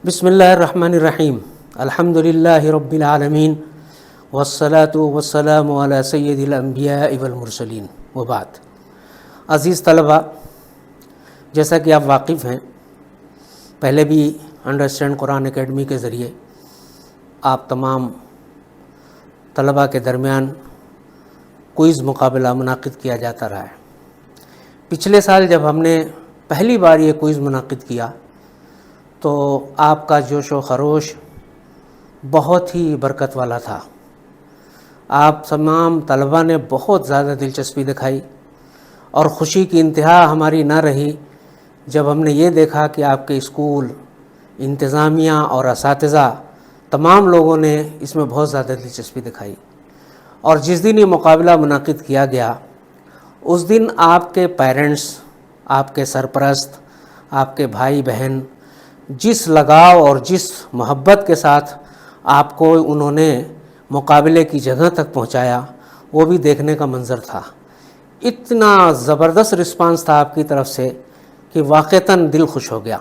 بسم اللہ الرحمن الرحیم الحمد للہ رب العالمین والصلاة والسلام علی سید الانبیاء والمرسلین وبعد۔ عزیز طلبہ، جیسا کہ آپ واقف ہیں، پہلے بھی انڈرسٹینڈ قرآن اکیڈمی کے ذریعے آپ تمام طلبہ کے درمیان کوئز مقابلہ منعقد کیا جاتا رہا ہے۔ پچھلے سال جب ہم نے پہلی بار یہ کوئز منعقد کیا تو آپ کا جوش و خروش بہت ہی برکت والا تھا۔ آپ تمام طلبہ نے بہت زیادہ دلچسپی دکھائی اور خوشی کی انتہا ہماری نہ رہی جب ہم نے یہ دیکھا کہ آپ کے اسکول، انتظامیہ اور اساتذہ تمام لوگوں نے اس میں بہت زیادہ دلچسپی دکھائی۔ اور جس دن یہ مقابلہ منعقد کیا گیا اس دن آپ کے پیرنٹس، آپ کے سرپرست، آپ کے بھائی بہن جس لگاؤ اور جس محبت کے ساتھ آپ کو انہوں نے مقابلے کی جگہ تک پہنچایا، وہ بھی دیکھنے کا منظر تھا۔ اتنا زبردست رسپانس تھا آپ کی طرف سے کہ واقعتاً دل خوش ہو گیا۔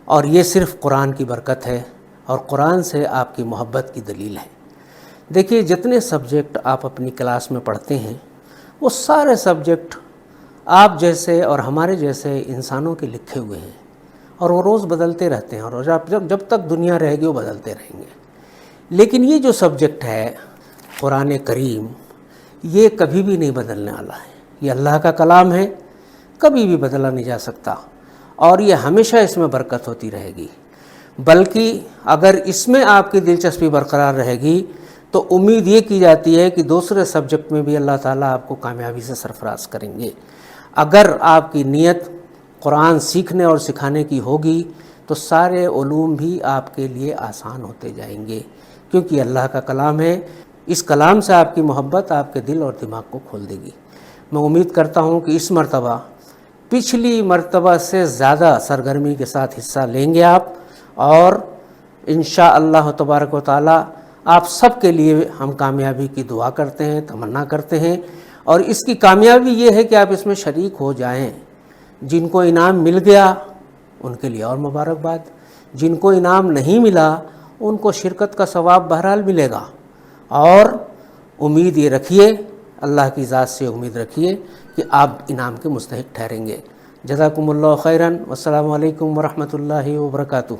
اور یہ صرف قرآن کی برکت ہے اور قرآن سے آپ کی محبت کی دلیل ہے۔ دیکھیے، جتنے سبجیکٹ آپ اپنی کلاس میں پڑھتے ہیں وہ سارے سبجیکٹ آپ جیسے اور ہمارے جیسے انسانوں کے لکھے ہوئے ہیں اور وہ روز بدلتے رہتے ہیں، اور جب تک دنیا رہے گی وہ بدلتے رہیں گے۔ لیکن یہ جو سبجیکٹ ہے قرآن کریم، یہ کبھی بھی نہیں بدلنے والا ہے۔ یہ اللہ کا کلام ہے، کبھی بھی بدلا نہیں جا سکتا، اور یہ ہمیشہ اس میں برکت ہوتی رہے گی۔ بلکہ اگر اس میں آپ کی دلچسپی برقرار رہے گی تو امید یہ کی جاتی ہے کہ دوسرے سبجیکٹ میں بھی اللہ تعالیٰ آپ کو کامیابی سے سرفراز کریں گے۔ اگر آپ کی نیت قرآن سیکھنے اور سکھانے کی ہوگی تو سارے علوم بھی آپ کے لیے آسان ہوتے جائیں گے، کیونکہ اللہ کا کلام ہے۔ اس کلام سے آپ کی محبت آپ کے دل اور دماغ کو کھول دے گی۔ میں امید کرتا ہوں کہ اس مرتبہ پچھلی مرتبہ سے زیادہ سرگرمی کے ساتھ حصہ لیں گے آپ، اور انشاءاللہ تبارک و تعالی آپ سب کے لیے ہم کامیابی کی دعا کرتے ہیں، تمنا کرتے ہیں، اور اس کی کامیابی یہ ہے کہ آپ اس میں شریک ہو جائیں۔ جن کو انعام مل گیا ان کے لیے اور مبارکباد، جن کو انعام نہیں ملا ان کو شرکت کا ثواب بہرحال ملے گا۔ اور امید یہ رکھیے، اللہ کی ذات سے امید رکھیے کہ آپ انعام کے مستحق ٹھہریں گے۔ جزاکم اللہ خیراً، والسلام علیکم ورحمۃ اللہ وبرکاتہ۔